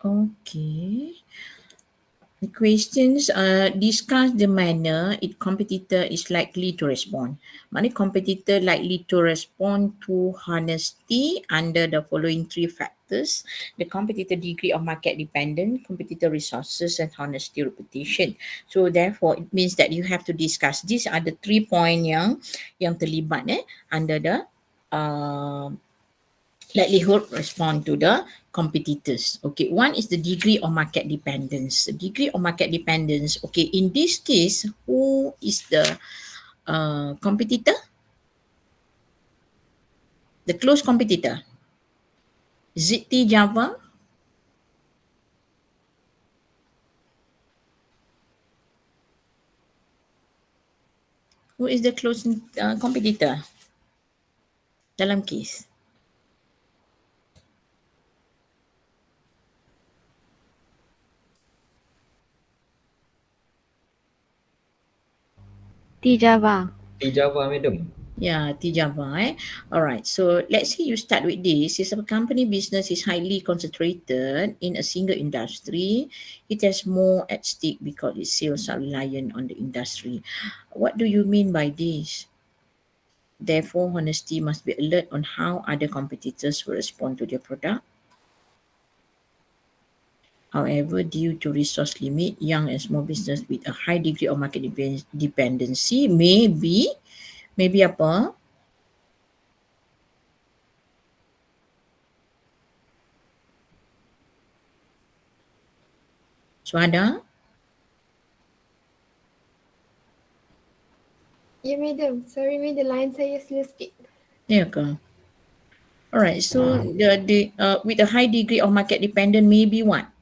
Okay. The questions discuss the manner its competitor is likely to respond. Maknanya competitor likely to respond to honesty under the following three factors: the competitor degree of market dependence, competitor resources, and honesty reputation. So therefore, it means that you have to discuss. These are the 3 point yang terlibat under the uh, likelihood respond to the competitors. Okay, one is the degree of market dependence. The degree of market dependence. Okay, in this case, who is the competitor? The close competitor. ZT Java. Who is the close competitor dalam case? T-Java. T-Java, madam. Yeah, T-Java. Alright, so let's say you start with this. If a company business is highly concentrated in a single industry, it has more at stake because its sales are reliant on the industry. What do you mean by this? Therefore, honesty must be alert on how other competitors will respond to their product. However, due to resource limit, young and small business with a high degree of market dependency maybe apa? Suada? Ya, madam. Sorry, madam. Line saya slow sikit. Ya ke? Alright, so the with a high degree of market dependent, maybe what?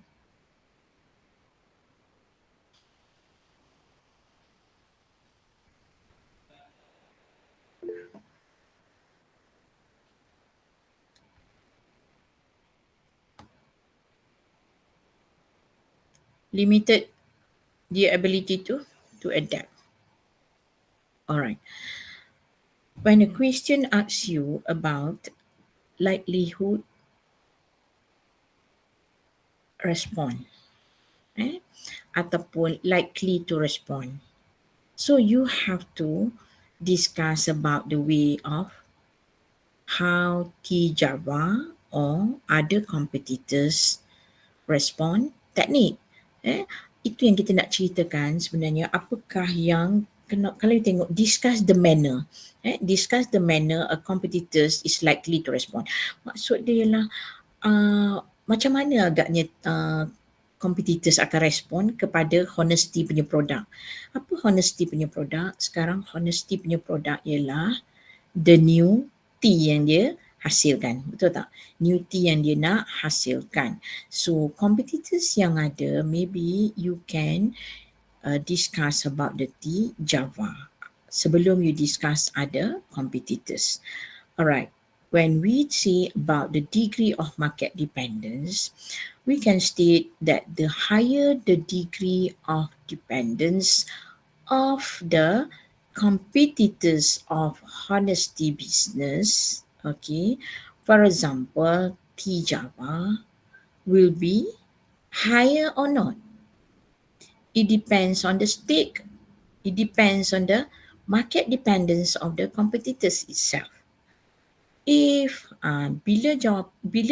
Limited the ability to adapt. Alright. When a question asks you about likelihood respond, ataupun likely to respond. So you have to discuss about the way of how T-Java or other competitors respond teknik. Itu yang kita nak ceritakan sebenarnya, apakah yang kena, kalau you tengok discuss the manner. Discuss the manner a competitors is likely to respond. Maksud dia ialah macam mana agaknya competitors akan respon kepada honesty punya produk. Apa honesty punya produk? Sekarang honesty punya produk ialah the new tea yang dia hasilkan. Betul tak? New tea yang dia nak hasilkan. So competitors yang ada, maybe you can discuss about the tea Java sebelum you discuss other competitors. Alright. When we say about the degree of market dependence, we can state that the higher the degree of dependence of the competitors of honesty business, okay, for example, T-Java will be higher or not. It depends on the stake. It depends on the market dependence of the competitors itself. If bila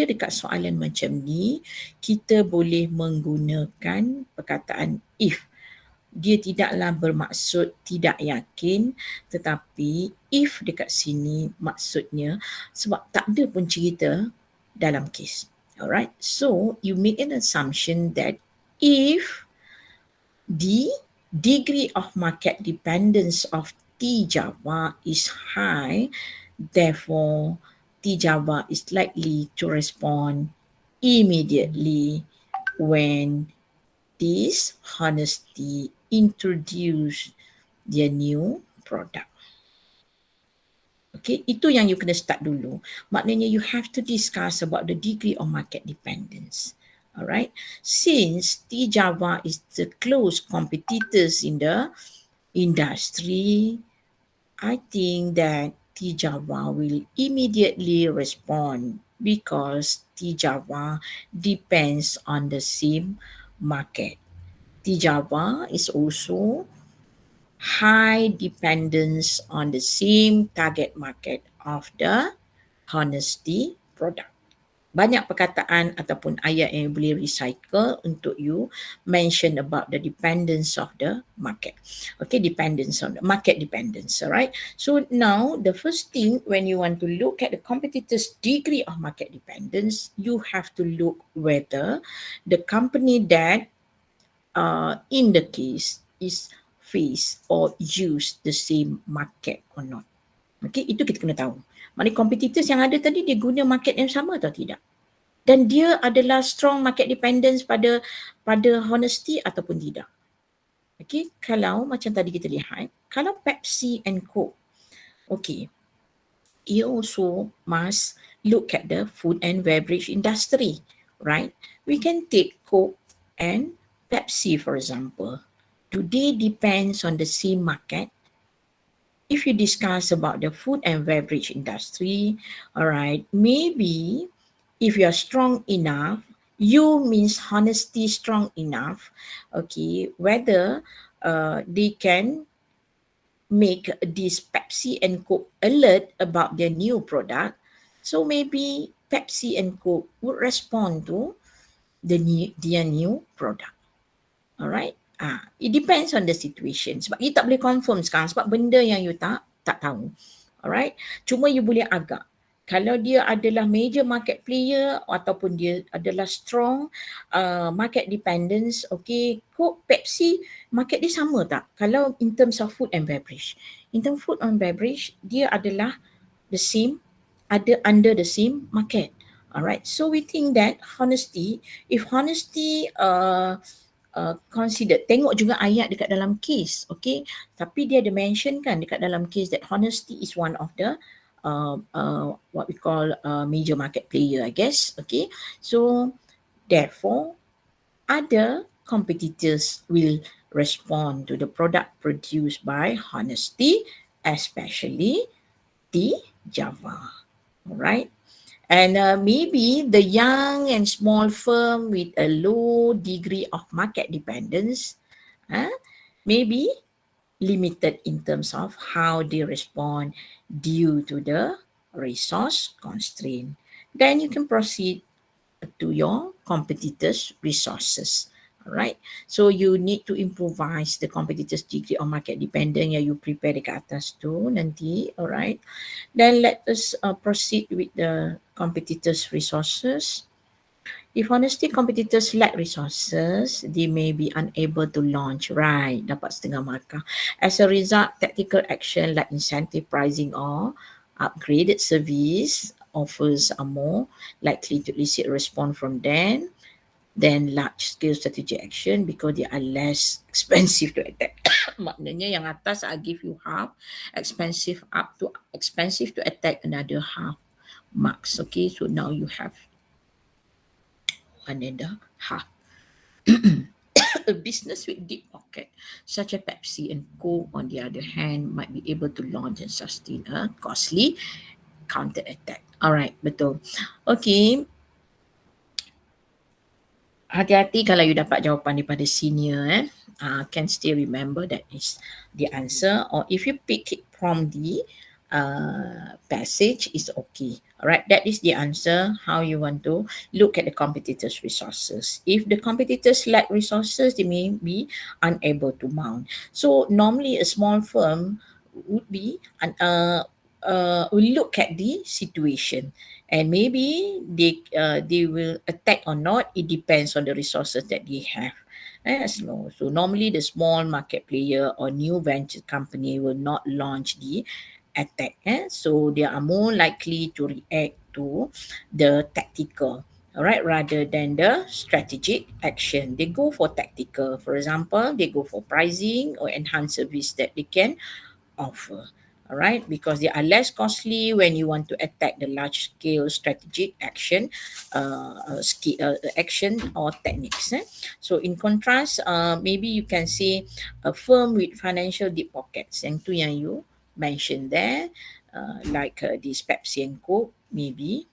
dekat soalan macam ni, kita boleh menggunakan perkataan if. Dia tidaklah bermaksud tidak yakin, tetapi if dekat sini maksudnya sebab tak ada pun cerita dalam kes. Alright, so you make an assumption that if the degree of market dependence of T-Java is high, therefore T-Java is likely to respond immediately when this honesty introduce their new product. Okay, itu yang you kena start dulu. Maknanya you have to discuss about the degree of market dependence. Alright, since T-Java is the close competitors in the industry, I think that T-Java will immediately respond Because tea Java depends on the same market. Tea Java is also high dependence on the same target market of the honesty product. Banyak perkataan ataupun ayat yang boleh recycle untuk you mention about the dependence of the market. Okay, dependence on the market dependence, alright? So now the first thing when you want to look at the competitor's degree of market dependence, you have to look whether the company that in the case is face or use the same market or not. Okay, itu kita kena tahu. Maknanya competitors yang ada tadi dia guna market yang sama atau tidak. Dan dia adalah strong market dependence pada honesty ataupun tidak. Okay, kalau macam tadi kita lihat, kalau Pepsi and Coke, okay, you also must look at the food and beverage industry, right? We can take Coke and Pepsi, for example. Do they depend on the same market? If you discuss about the food and beverage industry, all right, maybe if you are strong enough, you means honesty strong enough, okay, whether they can make this Pepsi and Coke alert about their new product. So maybe Pepsi and Coke would respond to their new product. Alright? It depends on the situation. Sebab you tak boleh confirm sekarang sebab benda yang you tak tahu. Alright? Cuma you boleh agak. Kalau dia adalah major market player ataupun dia adalah strong market dependence, okay, Coke, Pepsi, market dia sama tak? Kalau in terms of food and beverage. In terms of food and beverage, dia adalah the same, ada under the same market. Alright, so we think that honesty, if honesty considered, tengok juga ayat dekat dalam case, okay, tapi dia ada mention kan dekat dalam case that honesty is one of the what we call major market player, I guess, okay. So therefore other competitors will respond to the product produced by honesty, especially the Java. Alright. And maybe the young and small firm with a low degree of market dependence, maybe limited in terms of how they respond due to the resource constraint. Then you can proceed to your competitors' resources. Alright, so you need to improvise the competitors' degree of market dependent yang you prepare dekat atas tu nanti. Alright, then let us proceed with the competitors' resources. If honesty competitors lack resources, they may be unable to launch. Right, dapat setengah markah. As a result, tactical action like incentive pricing or upgraded service offers are more likely to elicit a response from them than large-scale strategic action because they are less expensive to attack. Maknanya yang atas I give you half, expensive to attack another half marks. Okay, so now you have 1.5. A business with deep pocket, such as Pepsi and Coke, on the other hand, might be able to launch and sustain a costly counter attack. Alright, betul. Okay. Hati-hati kalau you dapat jawapan daripada senior, can still remember that is the answer, or if you pick it from the passage, is okay. Alright, that is the answer how you want to look at the competitors' resources. If the competitors lack resources, they may be unable to mount. So normally a small firm would be will look at the situation and maybe they will attack or not. It depends on the resources that they have. So normally the small market player or new venture company will not launch the attack. So they are more likely to react to the tactical, all right, rather than the strategic action. They go for tactical. For example, they go for pricing or enhanced service that they can offer. All right, because they are less costly when you want to attack the large scale strategic action action or techniques. So in contrast, maybe you can say a firm with financial deep pockets, yang tu yang you mentioned there, like this Pepsi and Coke, maybe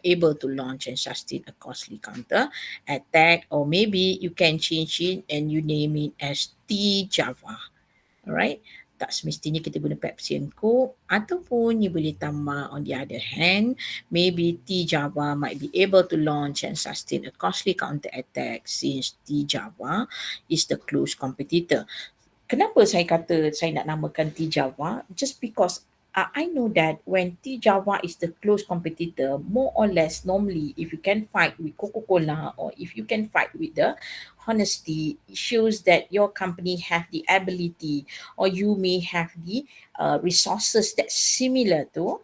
able to launch and sustain a costly counter attack, or maybe you can change it and you name it as T Java. Alright, tak semestinya kita guna Pepsi and Coke, ataupun you boleh tambah on the other hand, maybe T Java might be able to launch and sustain a costly counter attack since T Java is the close competitor. Kenapa saya kata saya nak namakan T Java? Just because I know that when T Java is the close competitor, more or less normally if you can fight with Coca-Cola or if you can fight with the Honesty, it shows that your company have the ability or you may have the resources that similar to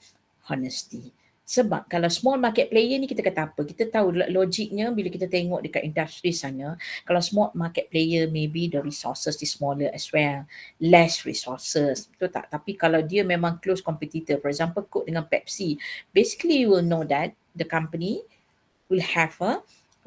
Honesty. Sebab kalau small market player ni kita kata apa? Kita tahu logiknya bila kita tengok dekat industri sana, kalau small market player maybe the resources is smaller as well, less resources, betul tak? Tapi kalau dia memang close competitor, for example Coke dengan Pepsi, basically you will know that the company will have a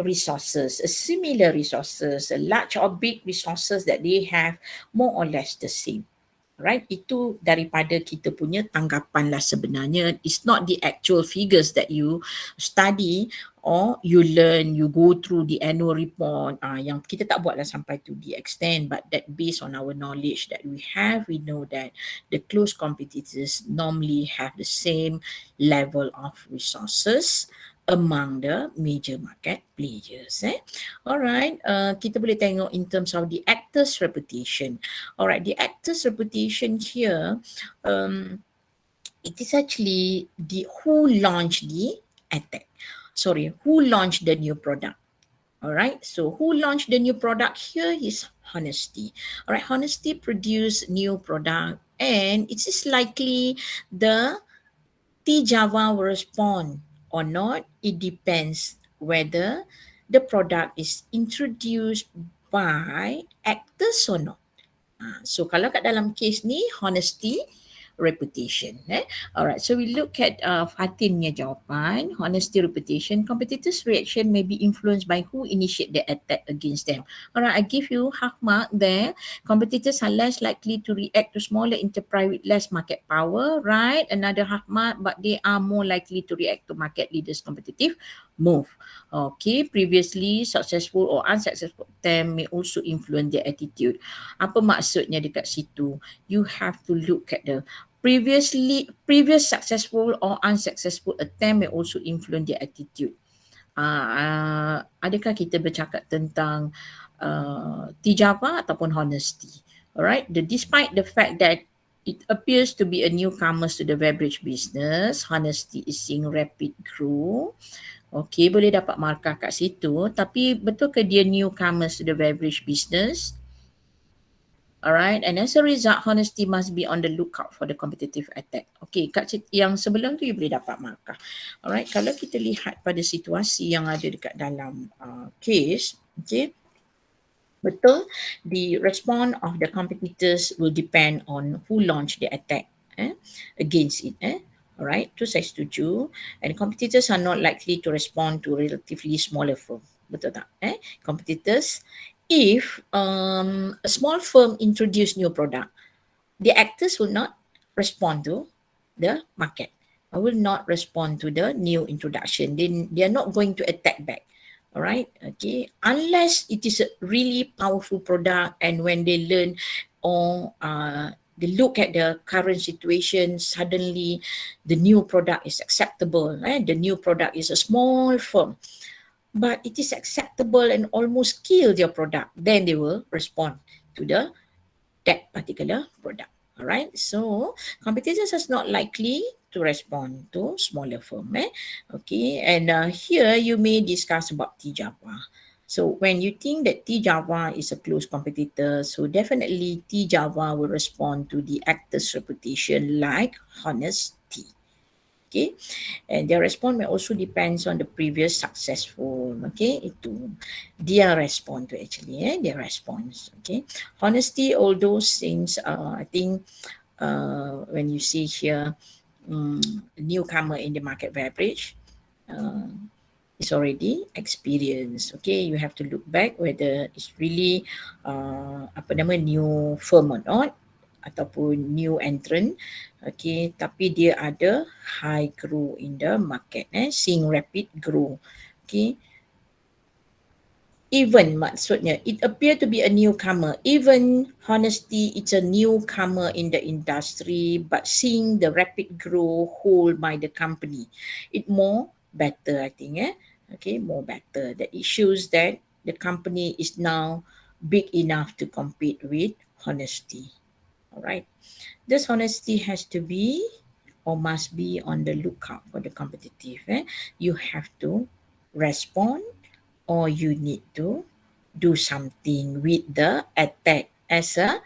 resources, a similar resources, a large or big resources that they have more or less the same. Right, itu daripada kita punya tanggapan lah sebenarnya. It's not the actual figures that you study or you learn, you go through the annual report, yang kita tak buat lah sampai to the extent, but that based on our knowledge that we have, we know that the close competitors normally have the same level of resources among the major market players. Alright, kita boleh tengok in terms of the actor's reputation. Alright, the actor's reputation here, it is actually the who launched the attack. Sorry, who launched the new product. Alright, so who launched the new product here is Honesty. Alright, Honesty produced new product and it is likely the T Java will respond or not. It depends whether the product is introduced by actors or not. So kalau kat dalam case ni, Honesty, reputation. Alright, so we look at Fatin punya jawapan. Honesty, reputation. Competitors' reaction may be influenced by who initiate the attack against them. Alright, I give you half mark there. Competitors are less likely to react to smaller enterprise with less market power, right? Another half mark, but they are more likely to react to market leaders' competitive move. Okay, previously successful or unsuccessful attempt may also influence their attitude. Apa maksudnya dekat situ? You have to look at the previous successful or unsuccessful attempt may also influence their attitude. Adakah kita bercakap tentang T Java ataupun Honesty? Alright, despite the fact that it appears to be a newcomer to the beverage business, Honesty is seeing rapid growth. Okay, boleh dapat markah kat situ. Tapi betul ke dia newcomers to the beverage business? Alright, and as a result, Honesty must be on the lookout for the competitive attack. Okay, kat yang sebelum tu you boleh dapat markah. Alright, kalau kita lihat pada situasi yang ada dekat dalam case, okay, betul, the response of the competitors will depend on who launched the attack against it. Alright, tu saya setuju. And competitors are not likely to respond to relatively smaller firm. Betul tak? Competitors, if a small firm introduce new product, the actors will not respond to the market. Will not respond to the new introduction. They are not going to attack back. Alright, okay. Unless it is a really powerful product and when they learn or they look at the current situation, suddenly the new product is acceptable. The new product is a small firm, but it is acceptable and almost kill their product. Then they will respond to that particular product. Alright, so competitors are not likely to respond to smaller firm. Okay, and here you may discuss about T Java. So when you think that T Java is a close competitor, so definitely T Java will respond to the actor's reputation like Honesty. Okay, and their response may also depends on the previous successful. Okay, itu dia respond to actually their response. Okay, Honesty, although since I think when you see here newcomer in the market beverage, is already experienced. Okay, you have to look back whether it's really new firm or not. ataupun new entrant, okay, tapi dia ada high grow in the market, seeing rapid grow, okay. Even maksudnya it appear to be a newcomer, even Honesty it's a newcomer in the industry, but seeing the rapid growth hold by the company, it more better, I think, okay, more better, that it shows that the company is now big enough to compete with Honesty. All right, this Honesty has to be or must be on the lookout for the competitive. You have to respond or you need to do something with the attack as a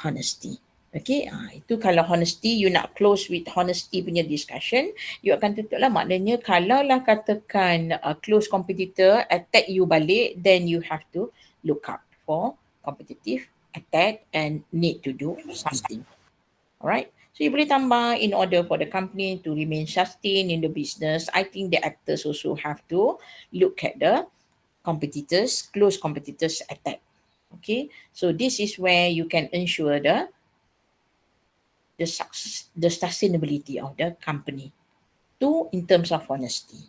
Honesty. Okay, itu kalau Honesty, you nak close with Honesty punya discussion, you akan tutup lah. Maknanya kalau lah katakan close competitor attack you balik, then you have to look out for competitive attack and need to do something. Alright, so you boleh tambah, in order for the company to remain sustained in the business, I think the actors also have to look at the competitors, close competitors attack. Okay, so this is where you can ensure the sustainability of the company. Tu in terms of Honesty.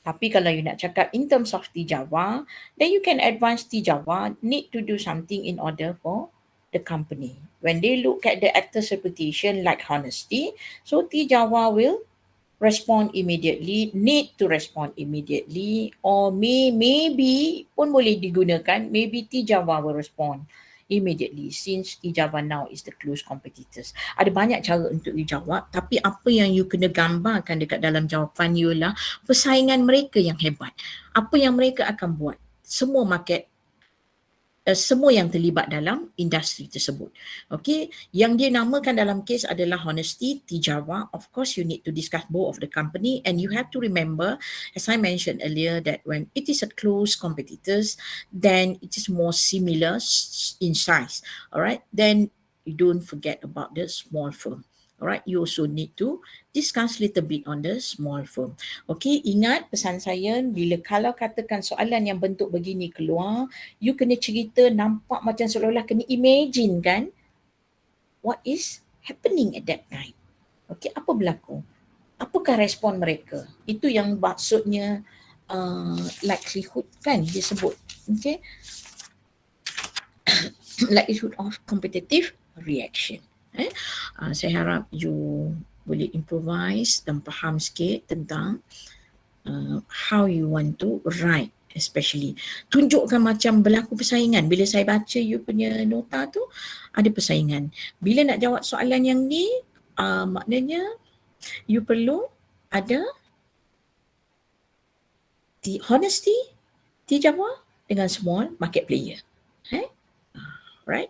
Tapi kalau you nak cakap in terms of Tijava, then you can advance Tijava need to do something in order for the company. When they look at the actor's reputation like Honesty, so Tijava will respond immediately, need to respond immediately, or maybe pun boleh digunakan, maybe Tijava will respond immediately since Tijava now is the close competitors. Ada banyak cara untuk dijawab, tapi apa yang you kena gambarkan dekat dalam jawapan you lah persaingan mereka yang hebat. Apa yang mereka akan buat. Semua market, semua yang terlibat dalam industri tersebut. Okay, yang dia namakan dalam kes adalah Honesty, Tijava. Of course, you need to discuss both of the company, and you have to remember, as I mentioned earlier, that when it is a close competitors, then it is more similar in size. Alright, then you don't forget about the small firm. Alright, you also need to discuss little bit on the small firm. Okay, ingat pesan saya, bila kalau katakan soalan yang bentuk begini keluar, you kena cerita nampak macam seolah-olah kena imagine kan what is happening at that time. Okay, apa berlaku? Apakah respon mereka? Itu yang maksudnya likelihood kan dia sebut. Okay, likelihood of competitive reaction. Saya harap you boleh improvise dan faham sikit tentang how you want to write, especially tunjukkan macam berlaku persaingan. Bila saya baca you punya nota tu ada persaingan. Bila nak jawab soalan yang ni maknanya you perlu ada Honesty, Tijava dengan small market player. Right?